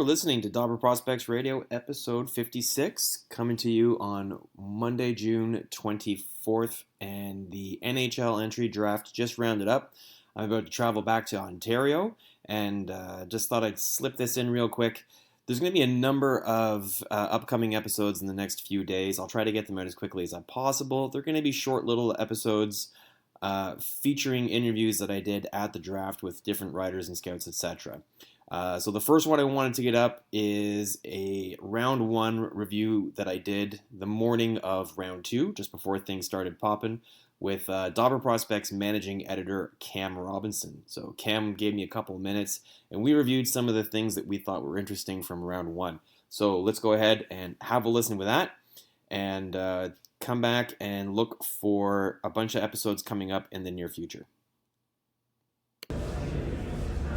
listening to Dobber Prospects Radio, episode 56, coming to you on Monday, June 24th, and the NHL Entry Draft just rounded up. I'm about to travel back to Ontario, and just thought I'd slip this in real quick. There's going to be a number of upcoming episodes in the next few days. I'll try to get them out as quickly as possible. They're going to be short little episodes featuring interviews that I did at the draft with different writers and scouts, etc. So the first one I wanted to get up is a round one review that I did the morning of round two, just before things started popping, with Dobber Prospects managing editor Cam Robinson. So Cam gave me a couple of minutes, and we reviewed some of the things that we thought were interesting from round one. So let's go ahead and have a listen with that, and come back and look for a bunch of episodes coming up in the near future.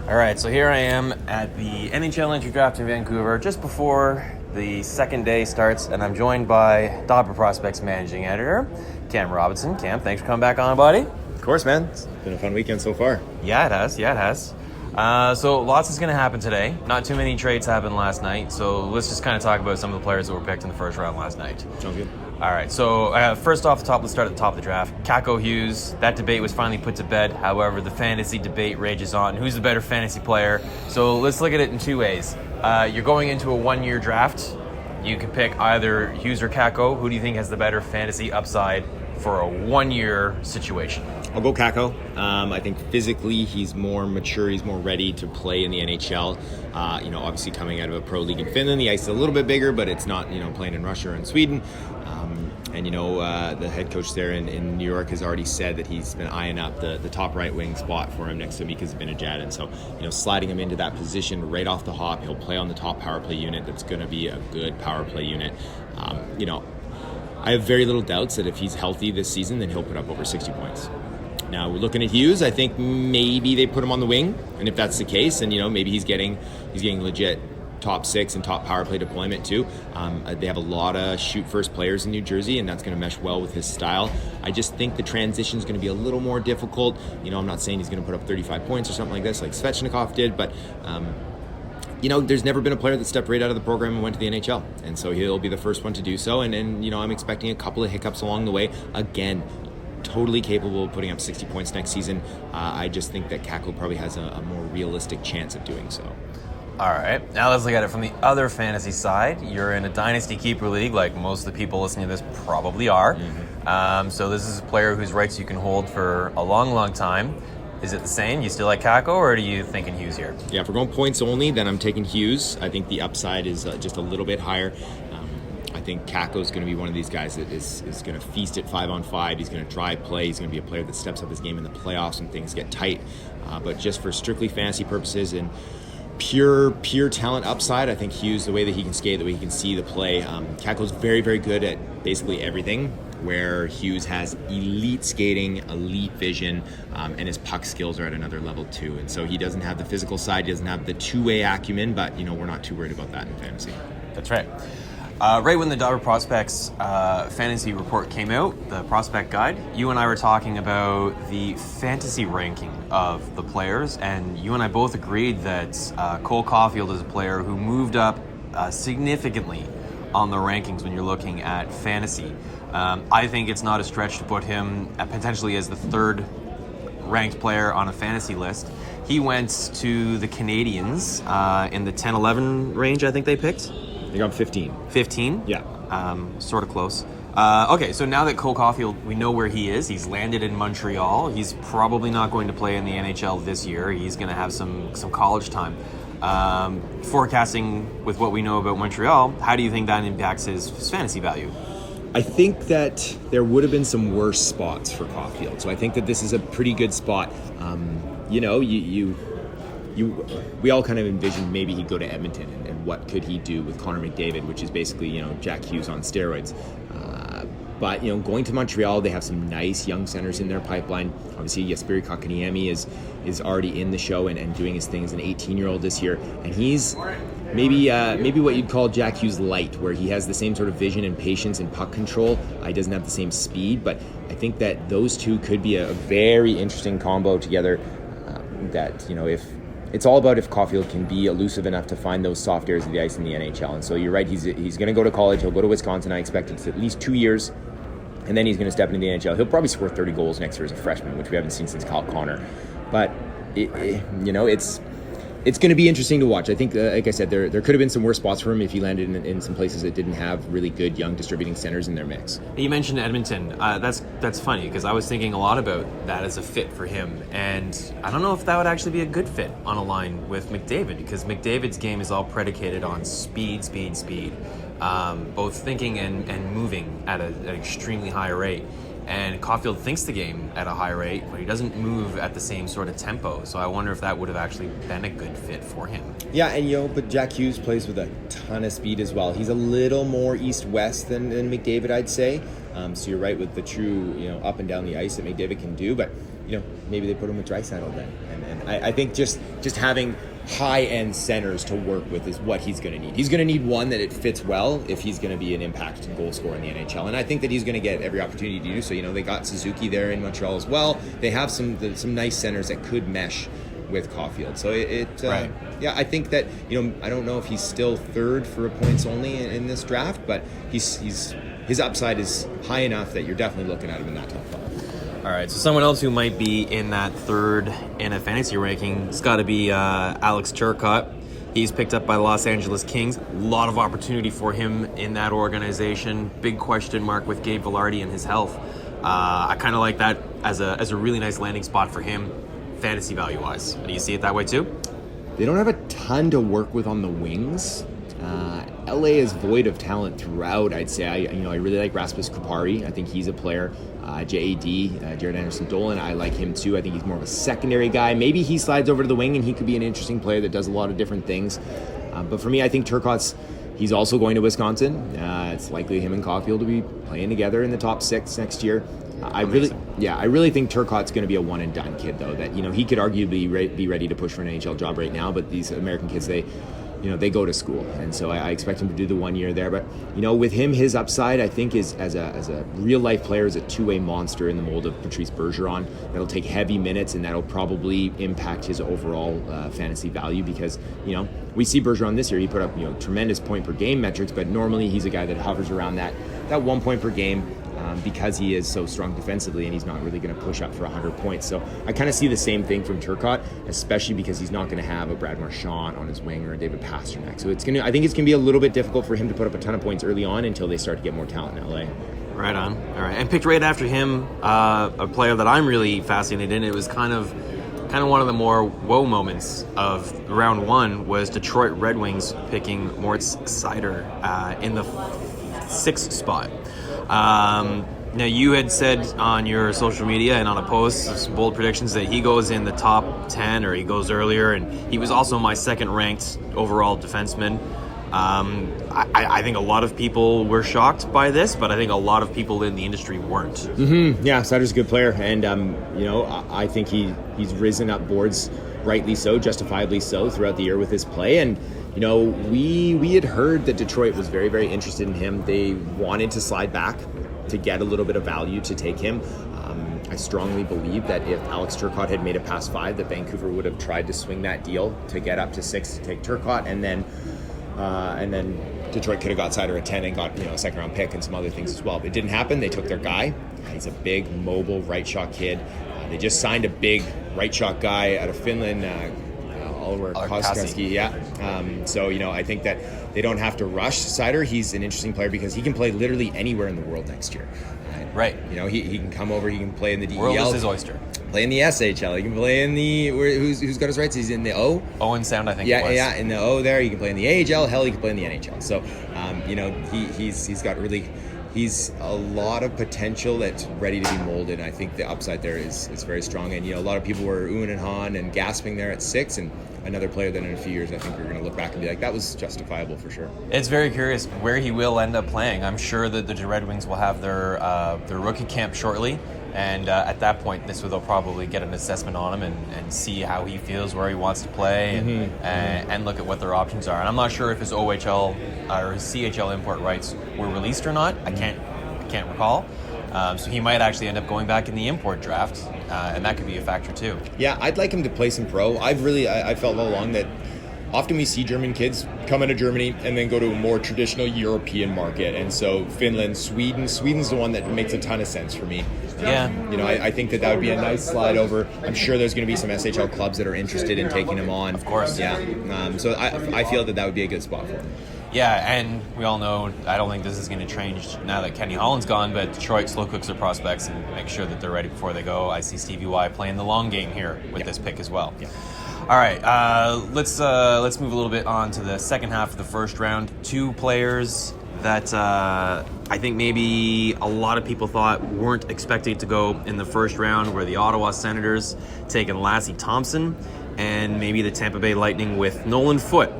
All right, so here I am at the NHL Entry Draft in Vancouver, just before the second day starts, and I'm joined by Dobber Prospects managing editor, Cam Robinson. Cam, thanks for coming back on, buddy. Of course, man. It's been a fun weekend so far. Yeah, it has. So lots is going to happen today. Not too many trades happened last night, so let's just kind of talk about some of the players that were picked in the first round last night. Sounds good. All right, so first off the top, let's start at the top of the draft. Kakko Hughes, that debate was finally put to bed. However, the fantasy debate rages on. Who's the better fantasy player? So let's look at it in two ways. You're going into a one-year draft. You can pick either Hughes or Kakko. Who do you think has the better fantasy upside for a one-year situation? I'll go Kakko. I think physically he's more mature. He's more ready to play in the NHL. Obviously coming out of a pro league in Finland, the ice is a little bit bigger, but it's not, playing in Russia or in Sweden. The head coach there in New York has already said that he's been eyeing up the top right wing spot for him next to Mika Zibanejad. And so, sliding him into that position right off the hop, he'll play on the top power play unit. That's going to be a good power play unit. I have very little doubts that if he's healthy this season, then he'll put up over 60 points. Now, we're looking at Hughes. I think maybe they put him on the wing. And if that's the case, then, maybe he's getting legit top six and top power play deployment too. They have a lot of shoot first players in New Jersey, and that's going to mesh well with his style. I just think the transition is going to be a little more difficult. I'm not saying he's going to put up 35 points or something like this, like Svechnikov did, but there's never been a player that stepped right out of the program and went to the NHL, and so he'll be the first one to do so. And I'm expecting a couple of hiccups along the way. Again, totally capable of putting up 60 points next season. I just think that Kakko probably has a more realistic chance of doing so. All right, now let's look at it from the other fantasy side. You're in a Dynasty Keeper League, like most of the people listening to this probably are. Mm-hmm. So this is a player whose rights you can hold for a long, long time. Is it the same? You still like Kakko, or are you thinking Hughes here? Yeah, if we're going points only, then I'm taking Hughes. I think the upside is just a little bit higher. I think Kakko is going to be one of these guys that is going to feast at 5-on-5. He's going to drive play. He's going to be a player that steps up his game in the playoffs when things get tight. But just for strictly fantasy purposes and pure talent upside, I think Hughes, the way that he can skate, the way he can see the play, Kakko's very, very good at basically everything, where Hughes has elite skating, elite vision, and his puck skills are at another level too. And so he doesn't have the physical side, he doesn't have the two-way acumen, but we're not too worried about that in fantasy. That's right. Right when the Dobber Prospects fantasy report came out, the prospect guide, you and I were talking about the fantasy ranking of the players, and you and I both agreed that Cole Caufield is a player who moved up significantly on the rankings when you're looking at fantasy. I think it's not a stretch to put him potentially as the third ranked player on a fantasy list. He went to the Canadiens in the 10-11 range, I think they picked. They got 15. 15? Yeah. Sort of close. Okay, so now that Cole Caufield, we know where he is. He's landed in Montreal. He's probably not going to play in the NHL this year. He's going to have some college time. Forecasting with what we know about Montreal, how do you think that impacts his fantasy value? I think that there would have been some worse spots for Caulfield. So I think that this is a pretty good spot. We all kind of envisioned maybe he'd go to Edmonton and what could he do with Connor McDavid, which is basically, Jack Hughes on steroids. But going to Montreal, they have some nice young centers in their pipeline. Obviously, Jesperi Kotkaniemi is already in the show and doing his thing as an 18-year-old this year. And he's maybe what you'd call Jack Hughes light, where he has the same sort of vision and patience and puck control. He doesn't have the same speed, but I think that those two could be a very interesting combo together. That, if it's all about if Caulfield can be elusive enough to find those soft areas of the ice in the NHL. And so you're right, he's going to go to college. He'll go to Wisconsin. I expect it's at least 2 years. And then he's going to step into the NHL. He'll probably score 30 goals next year as a freshman, which we haven't seen since Kyle Connor. But, it's going to be interesting to watch. I think, like I said, there could have been some worse spots for him if he landed in some places that didn't have really good young distributing centers in their mix. You mentioned Edmonton. That's funny because I was thinking a lot about that as a fit for him, and I don't know if that would actually be a good fit on a line with McDavid, because McDavid's game is all predicated on speed, both thinking and moving at an extremely high rate. And Caulfield thinks the game at a high rate, but he doesn't move at the same sort of tempo. So I wonder if that would have actually been a good fit for him. Yeah, and but Jack Hughes plays with a ton of speed as well. He's a little more east-west than McDavid, I'd say. So you're right with the true, up and down the ice that McDavid can do. But maybe they put him with Draisaitl then. And I think just having high-end centers to work with is what he's going to need. He's going to need one that it fits well if he's going to be an impact goal scorer in the NHL. And I think that he's going to get every opportunity to do so. They got Suzuki there in Montreal as well. They have some nice centers that could mesh with Caulfield. So right. I think that, I don't know if he's still third for points only in this draft, but his upside is high enough that you're definitely looking at him in that top 5. All right, so someone else who might be in that third in a fantasy ranking has got to be Alex Turcotte. He's picked up by the Los Angeles Kings. A lot of opportunity for him in that organization. Big question mark with Gabe Vilardi and his health. I kind of like that as a really nice landing spot for him, fantasy value-wise. Do you see it that way too? They don't have a ton to work with on the wings. LA is void of talent throughout, I'd say. I really like Rasmus Kupari. I think he's a player. JAD, Jared Anderson-Dolan, I like him too. I think he's more of a secondary guy. Maybe he slides over to the wing and he could be an interesting player that does a lot of different things. But for me, I think he's also going to Wisconsin. It's likely him and Caulfield will be playing together in the top 6 next year. I really think Turcotte's going to be a one and done kid though. That he could arguably be ready to push for an NHL job right now. But these American kids, they go to school, and so I expect him to do the 1 year there. But with him, his upside I think is as a real life player is a two-way monster in the mold of Patrice Bergeron. That'll take heavy minutes, and that'll probably impact his overall fantasy value because we see Bergeron this year. He put up tremendous point per game metrics, but normally he's a guy that hovers around that 1 point per game. Because he is so strong defensively and he's not really going to push up for 100 points. So I kind of see the same thing from Turcotte, especially because he's not going to have a Brad Marchand on his wing or a David Pastrnak. So I think it's going to be a little bit difficult for him to put up a ton of points early on until they start to get more talent in LA. Right on. All right. And picked right after him, a player that I'm really fascinated in. It was kind of one of the more woe moments of round 1 was Detroit Red Wings picking Moritz Seider in the 6th spot. Now you had said on your social media and on a post some bold predictions that he goes in the top 10 or he goes earlier, and he was also my second ranked overall defenseman. I think a lot of people were shocked by this, but I think a lot of people in the industry weren't. Mm-hmm. Yeah, Seider's a good player, and I think he's risen up boards, rightly so, justifiably so, throughout the year with his play. And we had heard that Detroit was very, very interested in him. They wanted to slide back to get a little bit of value to take him. I strongly believe that if Alex Turcotte had made it past 5, that Vancouver would have tried to swing that deal to get up to 6 to take Turcotte, and then Detroit could have got Seider at 10 and got a second round pick and some other things as well. But it didn't happen. They took their guy. He's a big, mobile right shot kid. They just signed a big right shot guy out of Finland. Oliver Koski, yeah. So, I think that they don't have to rush Seider. He's an interesting player because he can play literally anywhere in the world next year. Right. He can come over, he can play in the DEL. World is his oyster. Play in the SHL. He can play in the, who's got his rights? He's in the O? Owen Sound, I think yeah, it was. Yeah, in the O there. He can play in the AHL. Hell, he can play in the NHL. So, he's got really... He's a lot of potential that's ready to be molded. And I think the upside there is very strong. And, a lot of people were oohing and hawing and gasping there at 6. And another player that in a few years I think we're going to look back and be like, that was justifiable for sure. It's very curious where he will end up playing. I'm sure that the Red Wings will have their rookie camp shortly. And at that point, they'll probably get an assessment on him and see how he feels, where he wants to play, and look at what their options are. And I'm not sure if his OHL or his CHL import rights were released or not. I can't recall. So he might actually end up going back in the import draft, and that could be a factor too. Yeah, I'd like him to play some pro. I felt all along that often we see German kids come into Germany and then go to a more traditional European market. And so Finland, Sweden's the one that makes a ton of sense for me. Yeah. I think that would be a nice slide over. I'm sure there's going to be some SHL clubs that are interested in taking him on. Of course. Yeah. So I feel that would be a good spot for him. Yeah, and we all know, I don't think this is going to change now that Kenny Holland's gone, but Detroit slow cooks their prospects and make sure that they're ready before they go. I see Stevie Y playing the long game here with this pick as well. Yeah. All right, let's move a little bit on to the second half of the first round. Two players that I think maybe a lot of people thought weren't expected to go in the first round were the Ottawa Senators taking Lassi Thomson and maybe the Tampa Bay Lightning with Nolan Foote.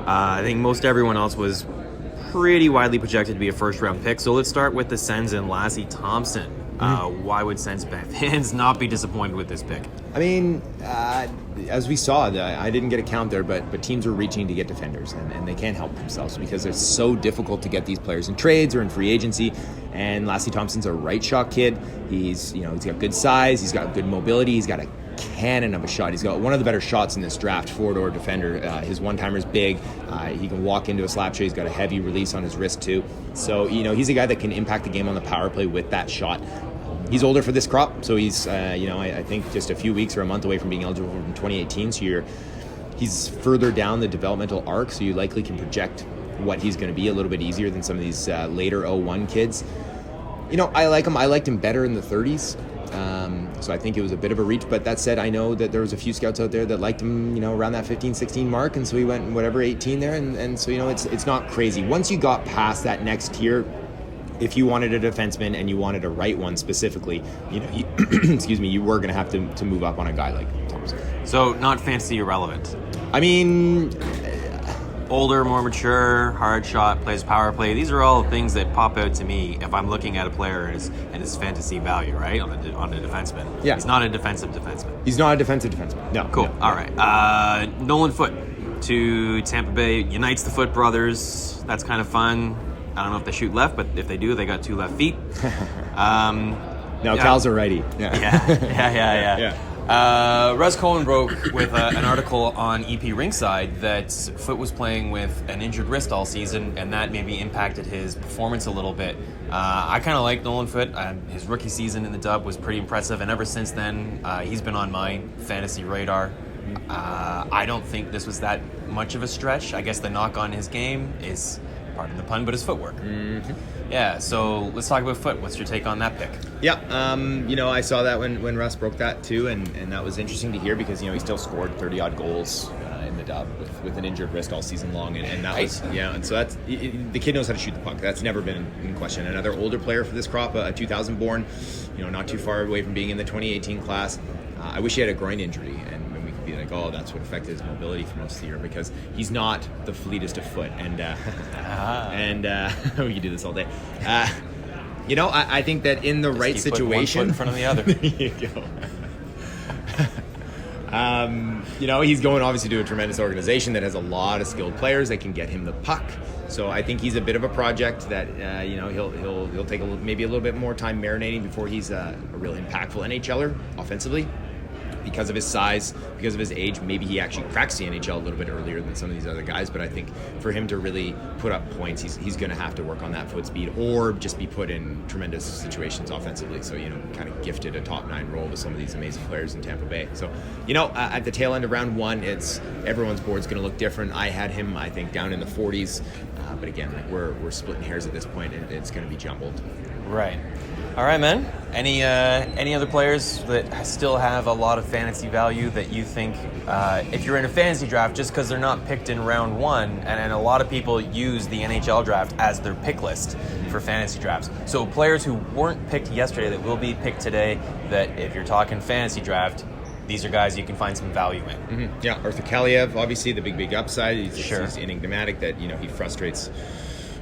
I think most everyone else was pretty widely projected to be a first-round pick. So let's start with the Sens and Lassi Thomson. Why would Sens fans not be disappointed with this pick? I mean, as we saw, I didn't get a count there, but teams are reaching to get defenders, and they can't help themselves because it's so difficult to get these players in trades or in free agency. And Lassi Thomson's a right shot kid. He's got good size, he's got good mobility, he's got a cannon of a shot. He's got one of the better shots in this draft, forward defender. His one-timer's big. He can walk into a slap shot. He's got a heavy release on his wrist too. So, he's a guy that can impact the game on the power play with that shot. He's older for this crop, so he's, I think just a few weeks or a month away from being eligible from 2018. So he's further down the developmental arc, so you likely can project what he's going to be a little bit easier than some of these later 01 kids. I like him. I liked him better in the 30s. So I think it was a bit of a reach, but that said, I know that there was a few scouts out there that liked him, around that 15, 16 mark, and so he went 18 there, and so, it's not crazy. Once you got past that next tier, if you wanted a defenseman and you wanted a right one specifically, you were going to have to move up on a guy like Thompson. So not fantasy irrelevant. I mean, older, more mature, hard shot, plays power play. These are all things that pop out to me if I'm looking at a player and his fantasy value, right, on a defenseman. Yeah. He's not a defensive defenseman. He's not a defensive defenseman. No. Cool. No. All right. Nolan Foote to Tampa Bay unites the Foote brothers. That's kind of fun. I don't know if they shoot left, but if they do, they got two left feet. Cal's a righty. Yeah. Russ Cohen broke with an article on EP Ringside that Foote was playing with an injured wrist all season, and that maybe impacted his performance a little bit. I kind of like Nolan Foote. His rookie season in the Dub was pretty impressive, and ever since then, he's been on my fantasy radar. I don't think this was that much of a stretch. I guess the knock on his game is, pardon the pun, but his footwork. Mm-hmm. Yeah, so let's talk about Foote. What's your take on that pick? Yeah, I saw that when Russ broke that too, and that was interesting to hear because, he still scored 30-odd goals in the Dub with an injured wrist all season long, and that was, and so that's, the kid knows how to shoot the puck. That's never been in question. Another older player for this crop, a 2000 born, not too far away from being in the 2018 class. I wish he had a groin injury, and we could be like, oh, that's what affected his mobility for most of the year, because he's not the fleetest of foot, and we could do this all day. I think that in the right situation, one foot in front of the other. There you go. He's going obviously to a tremendous organization that has a lot of skilled players that can get him the puck. So I think he's a bit of a project that he'll take maybe a little bit more time marinating before he's a real impactful NHLer offensively. Because of his size, because of his age, maybe he actually cracks the NHL a little bit earlier than some of these other guys. But I think for him to really put up points, he's going to have to work on that foot speed or just be put in tremendous situations offensively. So, kind of gifted a top 9 role with some of these amazing players in Tampa Bay. So, at the tail end of round 1, everyone's board's going to look different. I had him, I think, down in the 40s. But again, we're splitting hairs at this point, and it's going to be jumbled. Right. All right, man. Any other players that still have a lot of fantasy value that you think, if you're in a fantasy draft, just because they're not picked in round 1, and a lot of people use the NHL draft as their pick list for fantasy drafts. So players who weren't picked yesterday that will be picked today, that if you're talking fantasy draft, these are guys you can find some value in. Mm-hmm. Yeah, Arthur Kaliev, obviously the big upside. He's enigmatic that he frustrates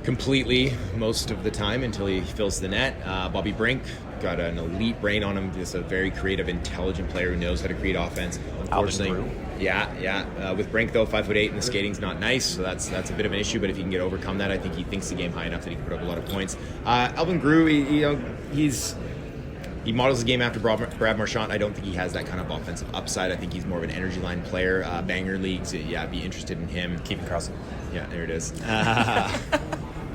completely most of the time until he fills the net. Bobby Brink, got an elite brain on him. Just a very creative, intelligent player who knows how to create offense. Unfortunately, with Brink though, 5'8", and the skating's not nice, so that's a bit of an issue. But if he can overcome that, I think he thinks the game high enough that he can put up a lot of points. Alvin Grew, he models the game after Brad Marchand. I don't think he has that kind of offensive upside. I think he's more of an energy line player. Banger leagues, be interested in him. Keep it crossing. Yeah, there it is.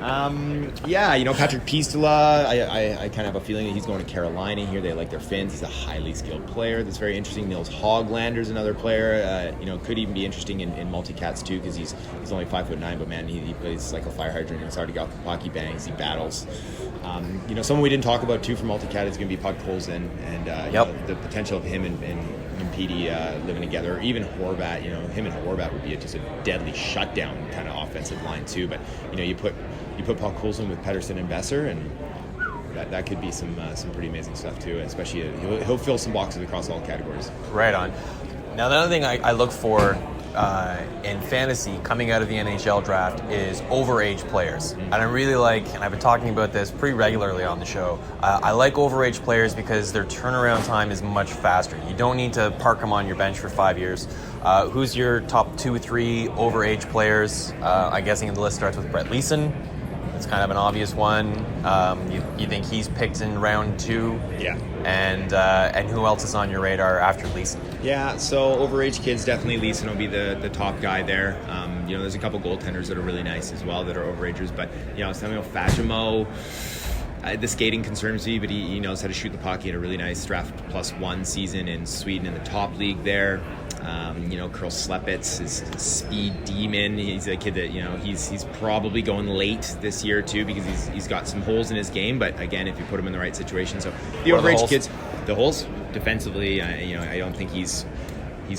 Patrick Pistula, I kind of have a feeling that he's going to Carolina here. They like their Finns. He's a highly skilled player. That's very interesting. Nils Hoglander's another player. Could even be interesting in multicats too, because he's only 5'9", but man, he plays like a fire hydrant. He's already got the hockey bangs. He battles. Someone we didn't talk about too for multicat is going to be Puck Colson, and the potential of him and Petey living together, or even Horvat. Him and Horvat would be just a deadly shutdown kind of offensive line too. But you put Puck Colson with Pettersson and Besser, and that could be some pretty amazing stuff too. Especially he'll fill some boxes across all categories. Right on. Now the other thing I look for in fantasy coming out of the NHL draft is overage players. And I really like, and I've been talking about this pretty regularly on the show, I like overage players because their turnaround time is much faster. You don't need to park them on your bench for 5 years. Who's your top 2 or 3 overage players? I'm guessing the list starts with Brett Leeson. It's kind of an obvious one. You think he's picked in round 2? Yeah. And who else is on your radar after Leeson? Yeah, so overage kids, definitely Leeson will be the top guy there. There's a couple goaltenders that are really nice as well that are overagers, but Samuel Fagemo, the skating concerns me, but he knows how to shoot the puck. He had a really nice draft +1 season in Sweden in the top league there. Karl Slepets is a speed demon. He's a kid that he's probably going late this year too, because he's got some holes in his game. But again, if you put him in the right situation, so the overage kids, the holes defensively, I don't think he's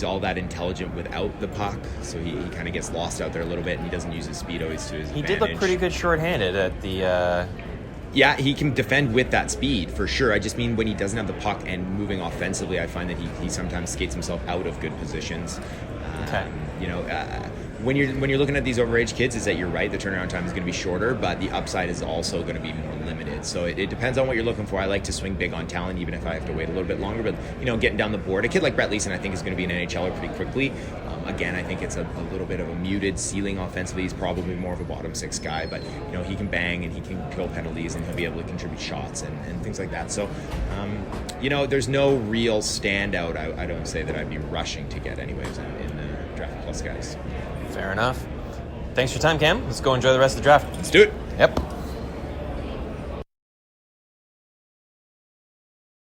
all that intelligent without the puck, so he kind of gets lost out there a little bit, and he doesn't use his speed always to his advantage. He did look pretty good shorthanded at the. Yeah, he can defend with that speed, for sure. I just mean when he doesn't have the puck and moving offensively, I find that he sometimes skates himself out of good positions. Okay. When you're looking at these overage kids, is that you're right, the turnaround time is going to be shorter, but the upside is also going to be more limited. So it depends on what you're looking for. I like to swing big on talent, even if I have to wait a little bit longer. But getting down the board, a kid like Brett Leeson, I think, is going to be an NHLer pretty quickly. Again, I think it's a little bit of a muted ceiling offensively. He's probably more of a bottom 6 guy, but he can bang and he can kill penalties and he'll be able to contribute shots and things like that. So, there's no real standout. I don't say that I'd be rushing to get anyways in the Draft Plus guys. Fair enough. Thanks for your time, Cam. Let's go enjoy the rest of the draft. Let's do it. Yep.